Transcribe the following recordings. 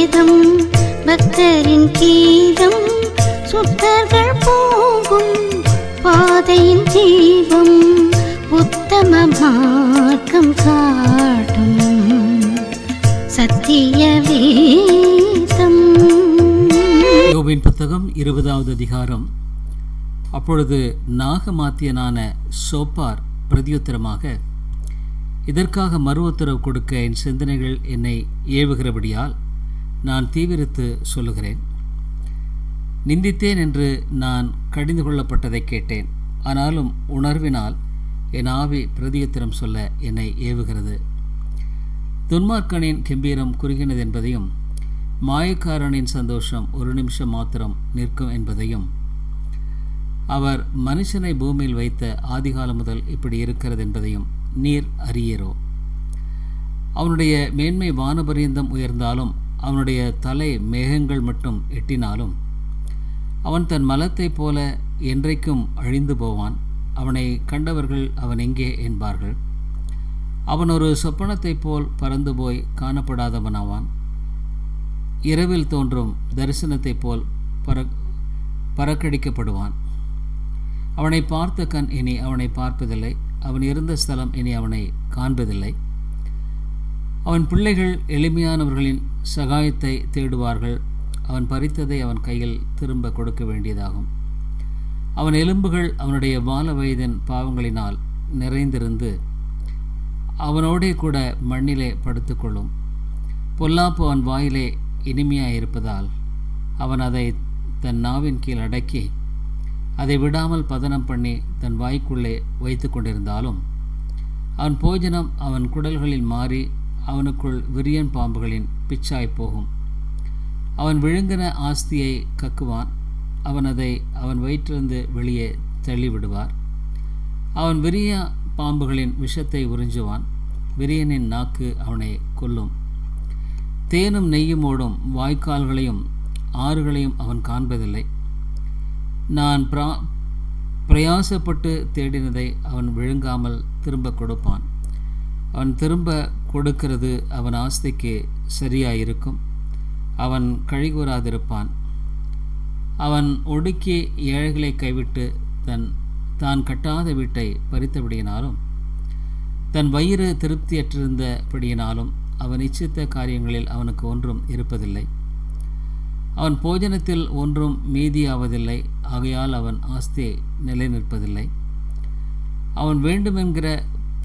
வேதம் பக்தரின் கீதம் சுத்தர்கள் போகும் பாதையின் தீபம் உத்தம மார்க்கம் காட்டும் சத்திய வேதம். யோபின் புத்தகம் 20வது அதிகாரம். அப்பொழுது நாகமாத்தியனான சோப்பார் பிரதியுத்தரமாக, இதற்காக மறு உத்தரவு கொடுக்க என் சிந்தனைகள் என்னை ஏவுகிறபடியால் நான் தீவிரித்து சொல்லுகிறேன். நிந்தித்தேன் என்று நான் கடிந்து கொள்ளப்பட்டதை கேட்டேன். ஆனாலும் உணர்வினால் என் ஆவி பிரதியுத்தரம் சொல்ல என்னை ஏவுகிறது. துன்மார்க்கனின் கெம்பீரம் குறுகினது என்பதையும் மாயக்காரனின் சந்தோஷம் ஒரு நிமிஷம் மாத்திரம் நிற்கும் என்பதையும், அவர் மனுஷனை பூமியில் வைத்த ஆதிகாலம் முதல் இப்படி இருக்கிறது என்பதையும் நீர் அறியீரோ. அவனுடைய மேன்மை வானபரியந்தம் உயர்ந்தாலும் அவனுடைய தலை மேகங்கள் மட்டும் எட்டினாலும் அவன் தன் மலத்தைப் போல என்றைக்கும் அழிந்து போவான். அவனை கண்டவர்கள் அவன் எங்கே என்பார்கள். அவன் ஒரு சொப்பனத்தைப் போல் பறந்து போய் காணப்படாதவனாவான். இரவில் தோன்றும் தரிசனத்தைப் போல் பறக்கடிக்கப்படுவான். அவனை பார்த்த கண் இனி அவனை பார்ப்பதில்லை. அவன் இருந்த ஸ்தலம் இனி அவனை காண்பதில்லை. அவன் பிள்ளைகள் எளிமையானவர்களின் சகாயத்தை தேடுவார்கள். அவன் பறித்ததை அவன் கையில் திரும்ப கொடுக்க வேண்டியதாகும். அவன் எலும்புகள் அவனுடைய பால வயதின் பாவங்களினால் நிறைந்திருந்து அவனோடே கூட மண்ணிலே படுத்துக்கொள்ளும். பொல்லாப்பு அவன் வாயிலே இனிமையாயிருப்பதால் அவன் அதை தன் நாவின் கீழ் அடக்கி அதை விடாமல் பதனம் பண்ணி தன் வாய்க்குள்ளே வைத்து கொண்டிருந்தாலும் அவன் போஜனம் அவன் குடல்களில் மாறி அவனுக்குள் விரியன் பாம்புகளின் பிச்சாய் போகும். அவன் விழுங்கின ஆஸ்தியை கக்குவான். அவன் அதை அவன் வயிற்றிலிருந்து வெளியே தள்ளிவிடுவார். அவன் விரிய பாம்புகளின் விஷத்தை உறிஞ்சுவான். விரியனின் நாக்கு அவனை கொல்லும். தேனும் நெய்யும் ஓடும் வாய்க்கால்களையும் ஆறுகளையும் அவன் காண்பதில்லை. நான் பிரயாசப்பட்டு தேடினதை அவன் விழுங்காமல் திரும்ப கொடுப்பான். அவன் திரும்ப கொடுக்கிறது அவன் ஆஸ்திக்கு சரியாயிருக்கும். அவன் கழிகூறாதிருப்பான். அவன் ஒடுக்கி ஏழைகளை கைவிட்டு தான் கட்டாத வீட்டை பறித்தபடியினாலும் தன் வயிறு திருப்தியற்றிருந்தபடியினாலும் அவன் இச்சித்த காரியங்களில் அவனுக்கு ஒன்றும் இருப்பதில்லை. அவன் போஜனத்தில் ஒன்றும் மீதியாவதில்லை. ஆகையால் அவன் ஆஸ்தி நிலை நிற்பதில்லை. அவன் வேண்டுமென்கிற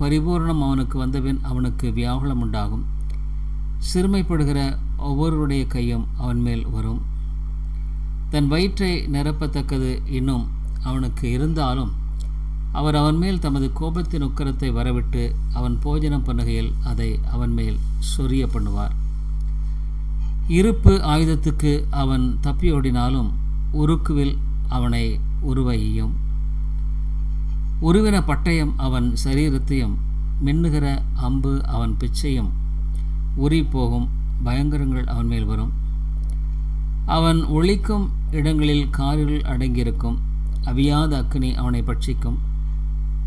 பரிபூர்ணம் அவனுக்கு வந்தபின் அவனுக்கு வியாகுலம் உண்டாகும். சிறுமைப்படுகிற ஒவ்வொருவருடைய கையும் அவன் மேல் வரும். தன் வயிற்றை நிரப்பத்தக்கது இன்னும் அவனுக்கு இருந்தாலும் அவர் அவன் மேல் தமது கோபத்தின் உக்கரத்தை வரவிட்டு அவன் போஜனம் பண்ணுகையில் அதை அவன் மேல் சொரிய பண்ணுவார். இருப்பு ஆயுதத்துக்கு அவன் தப்பியோடினாலும் உருக்குவில் அவனை உருவையும். உருவின பட்டயம் அவன் சரீரத்தையும் மின்னுகிற அம்பு அவன் பிச்சையும் உரி போகும். பயங்கரங்கள் அவன் மேல் வரும். அவன் ஒளிக்கும் இடங்களில் காரில் அடங்கியிருக்கும். அவியாத அக்கினி அவனை பட்சிக்கும்.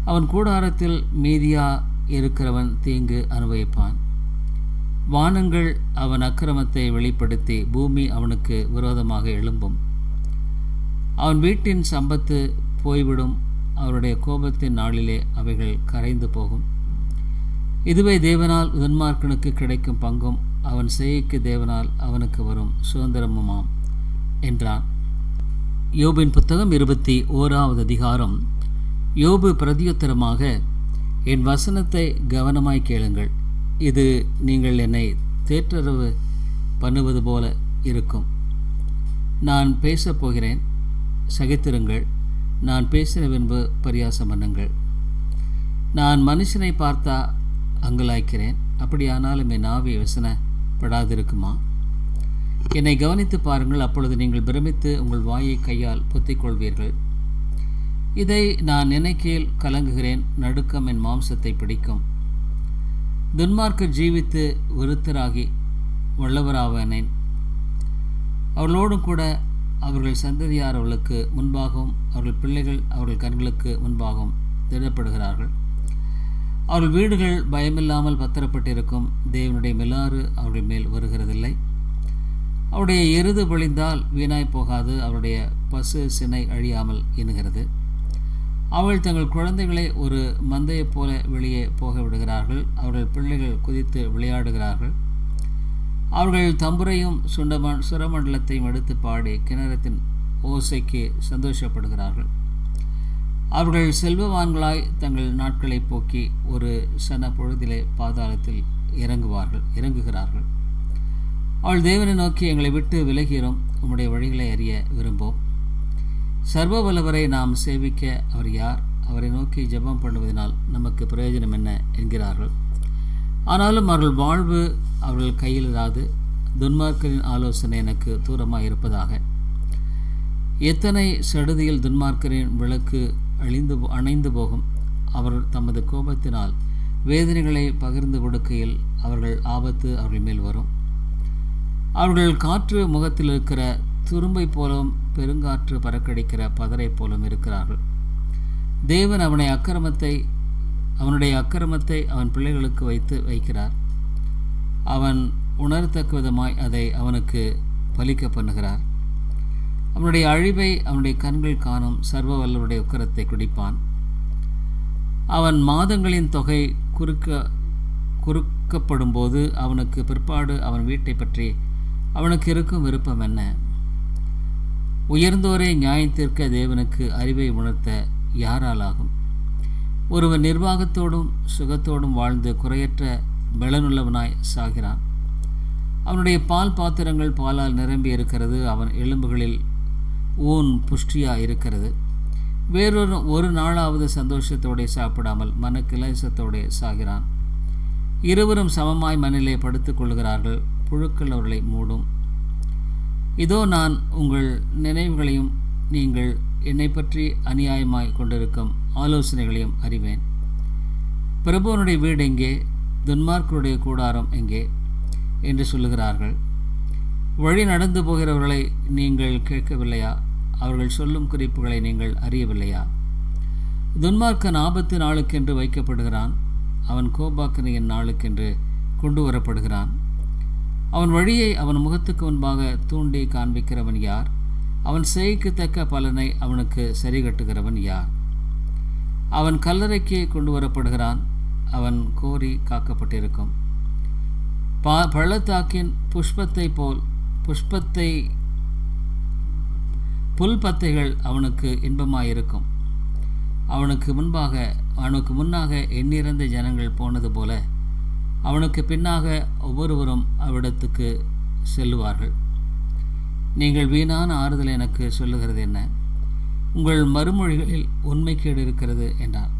அவன் கூடாரத்தில் மீதியா இருக்கிறவன் தீங்கு அனுபவிப்பான். வானங்கள் அவன் அக்கிரமத்தை வெளிப்படுத்தி பூமி அவனுக்கு விரோதமாக எழும்பும். அவன் வீட்டின் சம்பத்து போய்விடும். அவருடைய கோபத்தின் நாளிலே அவைகள் கரைந்து போகும். இதுவே தேவனால் துன்மார்க்கனுக்கு கிடைக்கும் பங்கும் அவன் செய்கைக்கு தேவனால் அவனுக்கு வரும் சுதந்திரமுமாம் என்றான். யோபின் புத்தகம் 21வது அதிகாரம். யோபு பிரதியுத்தரமாக, என் வசனத்தை கவனமாய் கேளுங்கள். இது நீங்கள் என்னை தேற்றரவு பண்ணுவது போல இருக்கும். நான் பேசப் போகிறேன், சகித்திருங்கள். நான் பேசின பின்பு பரியாசம் பண்ணுங்கள். நான் மனுஷனை பார்த்தா அங்கலாய்க்கிறேன். அப்படியானாலும் என் ஆவி வசனப்படாதிருக்குமா? என்னை கவனித்து பாருங்கள். அப்பொழுது நீங்கள் பிரமித்து உங்கள் வாயை கையால் பொத்திக்கொள்வீர்கள். இதை நான் நினைக்கையில் கலங்குகிறேன். நடுக்கம் என் மாம்சத்தை பிடிக்கும். துன்மார்க்கர் ஜீவித்து விருத்தராகி வல்லவராவனேன். அவர்களோடும் கூட அவர்கள் சந்ததியார் அவர்களுக்கு முன்பாகவும் அவர்கள் பிள்ளைகள் அவர்கள் கண்களுக்கு முன்பாகவும் திடப்படுகிறார்கள். அவர்கள் வீடுகள் பயமில்லாமல் பத்திரப்பட்டிருக்கும். தேவனுடைய மிலாறு அவர்கள் மேல் வருகிறதில்லை. அவருடைய எருது பொழிந்தால் வீணாய் போகாது, அவருடைய பசு சினை அழியாமல் எண்ணுகிறது. அவள் தங்கள் குழந்தைகளை ஒரு மந்தையைப் போல வெளியே போக விடுகிறார்கள். அவர்கள் பிள்ளைகள் குதித்து விளையாடுகிறார்கள். அவர்கள் தம்புரையும் சுரமண்டலத்தையும் எடுத்து பாடி கிணறத்தின் ஓசைக்கு சந்தோஷப்படுகிறார்கள். அவர்கள் செல்வவான்களாய் தங்கள் நாட்களை போக்கி ஒரு சன பொழுதிலே பாதாளத்தில் இறங்குகிறார்கள். அவள் தேவனை நோக்கி, எங்களை விட்டு விலகிறோம், உம்முடைய வழிகளை அறிய விரும்போம். சர்வ வல்லவரை நாம் சேவிக்க அவர் யார்? அவரை நோக்கி ஜெபம் பண்ணுவதனால் நமக்கு பிரயோஜனம் என்ன என்கிறார்கள். ஆனாலும் அவர்கள் வாழ்வு அவர்கள் கையில் இராது. துன்மார்க்கரின் ஆலோசனை எனக்கு தூரமாக இருப்பதாக. எத்தனை சடுதியில் துன்மார்க்கரின் விளக்கு அணைந்து போகும். அவர் தமது கோபத்தினால் வேதனைகளை பகிர்ந்து கொடுக்கையில் அவர்கள் ஆபத்து அவர்கள் மேல் வரும். அவர்கள் காற்று முகத்தில் இருக்கிற துரும்பை போலவும் பெருங்காற்று பறக்கடிக்கிற பதரை போலும் இருக்கிறார்கள். தேவன் அவனுடைய அக்கிரமத்தை அவன் பிள்ளைகளுக்கு வைக்கிறார். அவன் உணரத்தக்க விதமாய் அதை அவனுக்கு பலிக்க பண்ணுகிறார். அவனுடைய அழிவை அவனுடைய கண்கள் காணும். சர்வ வல்லவருடைய உக்கிரத்தை குடிப்பான். அவன் மாதங்களின் தொகை குறுக்கப்படும் போது அவனுக்கு பிற்பாடு அவன் வீட்டை பற்றி அவனுக்கு இருக்கும் விருப்பம் என்ன? உயர்ந்தோரை நியாயத்திற்க தேவனுக்கு அறிவை உணர்த்த யாரால் ஆகும்? ஒருவன் நிர்வாகத்தோடும் சுகத்தோடும் வாழ்ந்து குறையற்ற பலனுள்ளவனாய் சாகிறான். அவனுடைய பால் பாத்திரங்கள் பாலால் நிரம்பி இருக்கிறது. அவன் எலும்புகளில் ஊன் புஷ்டியாக இருக்கிறது. ஒரு நாளாவது சந்தோஷத்தோടെ சாப்பிடாமல் மனக்கிலேசத்தோടെ சாகிறான். இருவரும் சமமாய் மண்ணிலே படுத்துக் கொள்கிறார்கள். புழுக்கள் அவர்களை மூடும். இதோ நான் உங்கள் நினைவுகளையும் நீங்கள் என்னை பற்றி அநியாயமாய் கொண்டிருக்கும் ஆலோசனைகளையும் அறிவேன். பிரபுவனுடைய வீடு எங்கே? துன்மார்க்கருடைய கூடாரம் எங்கே என்று சொல்லுகிறார்கள். வழி நடந்து போகிறவர்களை நீங்கள் கேட்கவில்லையா? அவர்கள் சொல்லும் குறிப்புகளை நீங்கள் அறியவில்லையா? துன்மார்க்கன் ஆபத்து நாளுக்கென்று வைக்கப்படுகிறான். அவன் கோபாக்கனையின் நாளுக்கென்று கொண்டு வரப்படுகிறான். அவன் வழியை அவன் முகத்துக்கு முன்பாக தூண்டி காண்பிக்கிறவன் யார்? அவன் செய்கைக்கு தக்க பலனை அவனுக்கு சரி கட்டுகிறவன் யார்? அவன் கல்லறைக்கு கொண்டு வரப்படுகிறான். அவன் கோரி காக்கப்பட்டிருக்கும். பள்ளத்தாக்கின் புல்பத்தைகள் அவனுக்கு இன்பமாயிருக்கும். அவனுக்கு முன்னாக எண்ணிறந்த ஜனங்கள் போனது போல அவனுக்கு பின்னாக ஒவ்வொருவரும் அவ்விடத்துக்கு செல்லுவார்கள். நீங்கள் வீணான ஆறுதல் எனக்கு சொல்லுகிறது என்ன? உங்கள் மறுமொழிகளில் உண்மைக்கேடு இருக்கிறது என்றார்.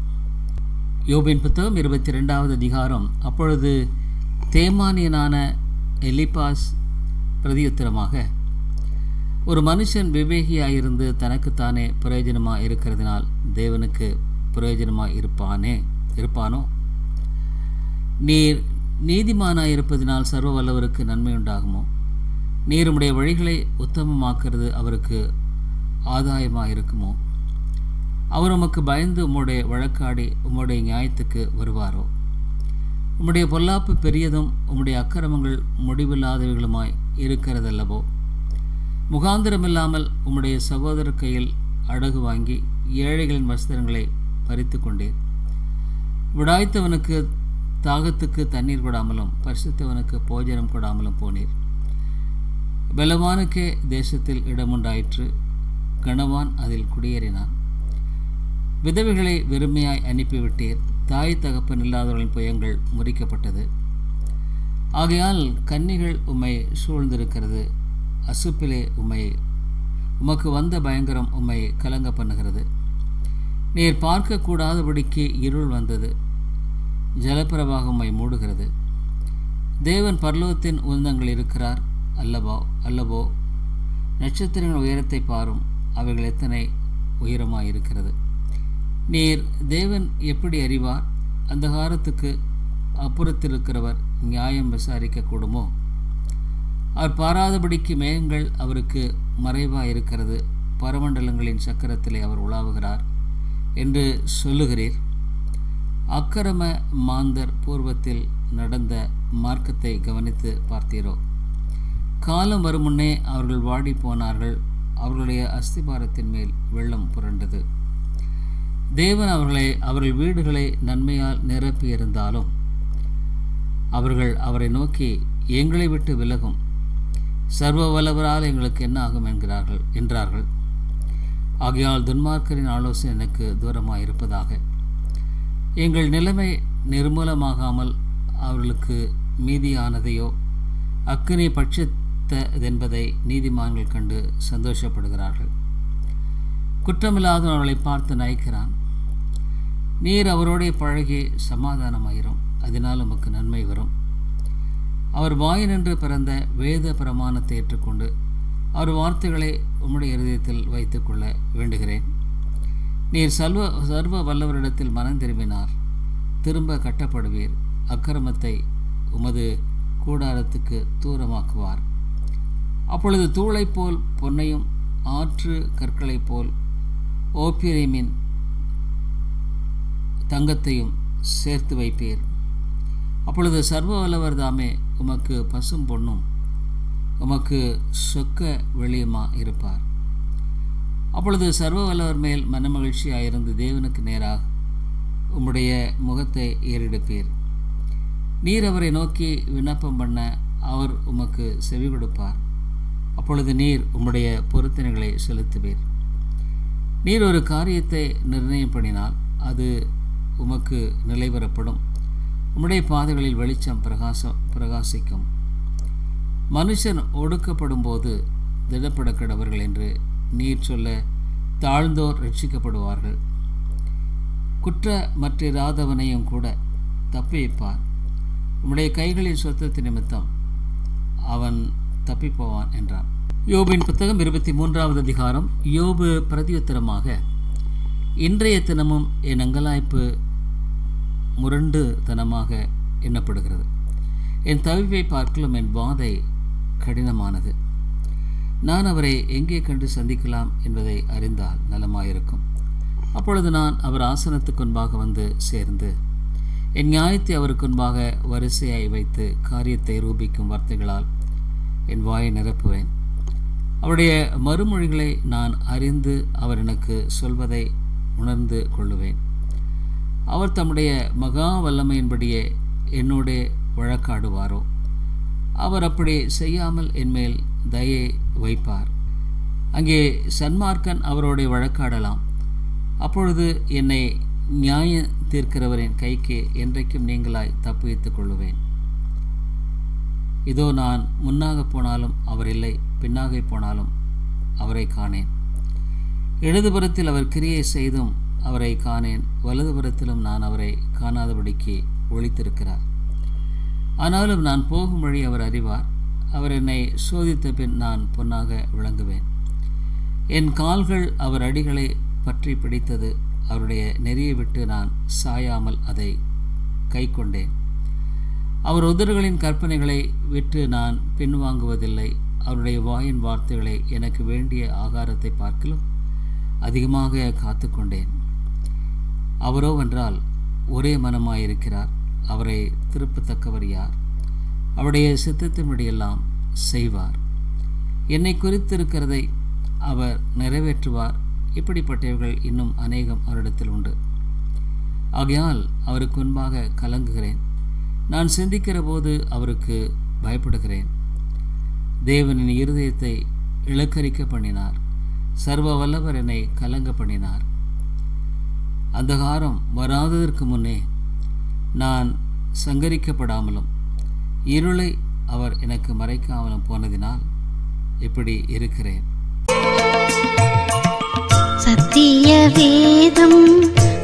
யோபின் புத்தகம் 22வது அதிகாரம். அப்பொழுது தேமானியனான எலிபாஸ் பிரதியுத்தரமாக, ஒரு மனுஷன் விவேகியாயிருந்து தனக்குத்தானே பிரயோஜனமாக இருக்கிறதுனால் தேவனுக்கு பிரயோஜனமாக இருப்பானோ? நீர் நீதிமானாயிருப்பதினால் சர்வ வல்லவருக்கு நன்மை உண்டாகுமோ? நீர் உம்முடைய வழிகளை உத்தமமாக்குறது அவருக்கு ஆதாயமாக இருக்குமோ? அவர் உமக்கு பயந்து உம்முடைய வழக்காடி உம்முடைய நியாயத்துக்கு வருவாரோ? உம்முடைய பொல்லாப்பு பெரியதும் உம்முடைய அக்கிரமங்கள் முடிவில்லாதவைகளுமாய் இருக்கிறதல்லவோ? முகாந்திரமில்லாமல் உம்முடைய சகோதரர் கையில் அடகு வாங்கி ஏழைகளின் வஸ்திரங்களை பறித்து கொண்டீர். விடாய்த்தவனுக்கு தாகத்துக்கு தண்ணீர் கொடாமலும் பரிசுத்தவனுக்கு போஜனம் கொடாமலும் போனீர். பலவானுக்கே தேசத்தில் இடமுண்டாயிற்று, கணவான் அதில் குடியேறினான். விதவைகளை வெறுமையாய் அனுப்பிவிட்டீர். தாய் தகப்பன் இல்லாதவர்களின் புயங்கள் முறிக்கப்பட்டது. ஆகையால் கன்னிகள் உம்மை சூழ்ந்திருக்கிறது. அசுப்பிலே உமக்கு வந்த பயங்கரம் உம்மை கலங்க பண்ணுகிறது. நீர் பார்க்கக்கூடாதபடிக்கு இருள் வந்தது. ஜலப்பிரவாகம் உம்மை மூடுகிறது. தேவன் பரலோகத்தின் உன்னதங்கள் இருக்கிறார் அல்லவோ? நட்சத்திரங்கள் உயரத்தை பாரும், அவைகள் எத்தனை உயரமாயிருக்கிறது. நீர் தேவன் எப்படி அறிவார்? அந்தகாரத்துக்கு அப்புறத்திருக்கிறவர் நியாயம் விசாரிக்க கூடுமோ? அவர் பாராதபடிக்கு மேகங்கள் அவருக்கு மறைவாக இருக்கிறது. பரமண்டலங்களின் சக்கரத்திலே அவர் உலாவுகிறார் என்று சொல்லுகிறீர். அக்கிரம மாந்தர் பூர்வத்தில் நடந்த மார்க்கத்தை கவனித்து பார்த்தீரோ? காலம் வரும் முன்னே அவர்கள் வாடி போனார்கள். அவர்களுடைய அஸ்திபாரத்தின் மேல் வெள்ளம் புரண்டது. தேவன் அவர்கள் வீடுகளை நன்மையால் நிரப்பியிருந்தாலும் அவர்கள் அவரை நோக்கி, எங்களை விட்டு விலகும், சர்வ வல்லவரால் எங்களுக்கு என்ன ஆகும் என்றார்கள். ஆகையால் துன்மார்க்கரின் ஆலோசனை எனக்கு தூரமாக இருப்பதாக. எங்கள் நிலைமை நிர்மூலமாகாமல் அவர்களுக்கு மீதியானதையோ அக்கினி பட்சித்ததென்பதை நீதிமான்கள் கண்டு சந்தோஷப்படுகிறார்கள். குற்றமில்லாத அவர்களை பார்த்து நகைக்கிறான். நீர் அவரோடே பழகி சமாதானமாயிரும், அதனால் உமக்கு நன்மை வரும். அவர் வாயினின்று பிறந்த வேத பிரமாணத்தை ஏற்றுக்கொண்டு அவர் வார்த்தைகளை உம்முடைய இருதயத்தில் வைத்துக்கொள்ள வேண்டுகிறேன். நீர் சர்வ வல்லவரிடத்தில் மனம் திரும்பினார், திரும்ப கட்டப்படுவீர். அக்கிரமத்தை உமது கூடாரத்துக்கு தூரமாக்குவார். அப்பொழுது தூளைப் போல் பொன்னையும் ஆற்று கற்களைப் போல் ஓப்பியமின் தங்கத்தையும் சேர்த்து வைப்பீர். அப்பொழுது சர்வ வல்லவர் தாமே உமக்கு பசும் பொன்னும் உமக்கு சொக்க வெளியுமா இருப்பார். அப்பொழுது சர்வ வல்லவர் மேல் மனமகிழ்ச்சியாயிருந்து தேவனுக்கு நேராக உம்முடைய முகத்தை ஏறெடுப்பீர். நீர் அவரை நோக்கி விண்ணப்பம் பண்ண அவர் உமக்கு செவி கொடுப்பார். அப்பொழுது நீர் உம்முடைய பொருத்தனைகளை செலுத்துவீர். நீர் ஒரு காரியத்தை நிர்ணயம் பண்ணினால் அது உமக்கு நிலைவரப்படும். உம்முடைய பாதைகளில் வெளிச்சம் பிரகாசிக்கும். மனுஷன் ஒடுக்கப்படும் போது திடப்படக்கடவர்கள் என்று நீர் சொல்ல தாழ்ந்தோர் ரட்சிக்கப்படுவார்கள். குற்றமற்றிராதவனையும் கூட தப்பி வைப்பார். உம்முடைய கைகளின் சொத்தத்து நிமித்தம் அவன் தப்பிப்போவான் என்றான். யோபின் புத்தகம் 23வது அதிகாரம். யோபு பிரதியுத்தரமாக, இன்றைய தினமும் என் அங்கலாய்ப்பு முரண்டு தனமாக எண்ணப்படுகிறது. என் தவிப்பை பார்க்கலும் என் வாதை கடினமானது. நான் அவரை எங்கே கண்டு சந்திக்கலாம் என்பதை அறிந்தால் நலமாயிருக்கும். அப்பொழுது நான் அவர் ஆசனத்துக்கு முன்பாக வந்து சேர்ந்து என் நியாயத்தை அவருக்கு முன்பாக வரிசையாய் வைத்து காரியத்தை ரூபிக்கும் வார்த்தைகளால் என் வாயை நிரப்புவேன். அவருடைய மறுமொழிகளை நான் அறிந்து அவர் எனக்கு சொல்வதை உணர்ந்து கொள்ளுவேன். அவர் தம்முடைய மகா வல்லமையின்படியே என்னோடே வழக்காடுவாரோ? அவர் அப்படி செய்யாமல் என்மேல் தயை வைப்பார். அங்கே சன்மார்க்கன் அவரோட வழக்காடலாம். அப்பொழுது என்னை நியாய தீர்க்கிறவரின் கைக்கு என்றைக்கும் நீங்களாய் தப்புவித்துக் கொள்ளுவேன். இதோ நான் முன்னாக போனாலும் அவர் இல்லை, பின்னாக போனாலும் அவரை காணேன். இடதுபுறத்தில் அவர் கிரியை செய்தும் அவரை காணேன், வலதுபுறத்திலும் நான் அவரை காணாதபடிக்கு ஒளித்திருக்கிறார். ஆனாலும் நான் போகும் வழி அவர் அறிவார். அவர் என்னை சோதித்த பின் நான் பொன்னாக விளங்குவேன். என் கால்கள் அவர் அடிகளை பற்றி பிடித்தது. அவருடைய நெறியை விட்டு நான் சாயாமல் அதை கை கொண்டேன். அவர் உதடுகளின் கற்பனைகளை விட்டு நான் பின்வாங்குவதில்லை. அவருடைய வாயின் வார்த்தைகளை எனக்கு வேண்டிய ஆகாரத்தை பார்க்கிலும் அதிகமாக காத்து கொண்டேன். அவரோவென்றால் ஒரே மனமாயிருக்கிறார். அவரை திருப்பத்தக்கவர் யார்? அவருடைய சித்தத்தின்படியெல்லாம் செய்வார். என்னை குறித்திருக்கிறதை அவர் நிறைவேற்றுவார். இப்படிப்பட்டவர்கள் இன்னும் அநேகம் அவரிடத்தில் உண்டு. ஆகையால் அவருக்கு முன்பாக கலங்குகிறேன். நான் சிந்திக்கிற போது அவருக்கு பயப்படுகிறேன். தேவனின் இருதயத்தை இலக்கரிக்க பண்ணினார். சர்வ வல்லவர் என்னை கலங்க பண்ணினார். அந்தகாரம் வராததற்கு முன்னே நான் சங்கரிக்கப்படாமலும் இருளை அவர் எனக்கு மறைக்காமலும் போனதினால் இப்படி இருக்கிறேன். சத்திய வேதம்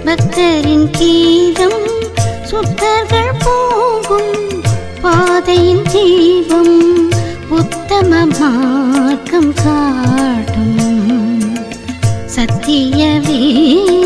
பக்தரின் கீதம், சுத்தர்கள் போகும் பாதையின் தீபம், உத்தம மார்க்கம் காட்டும். சத்திய வேதம்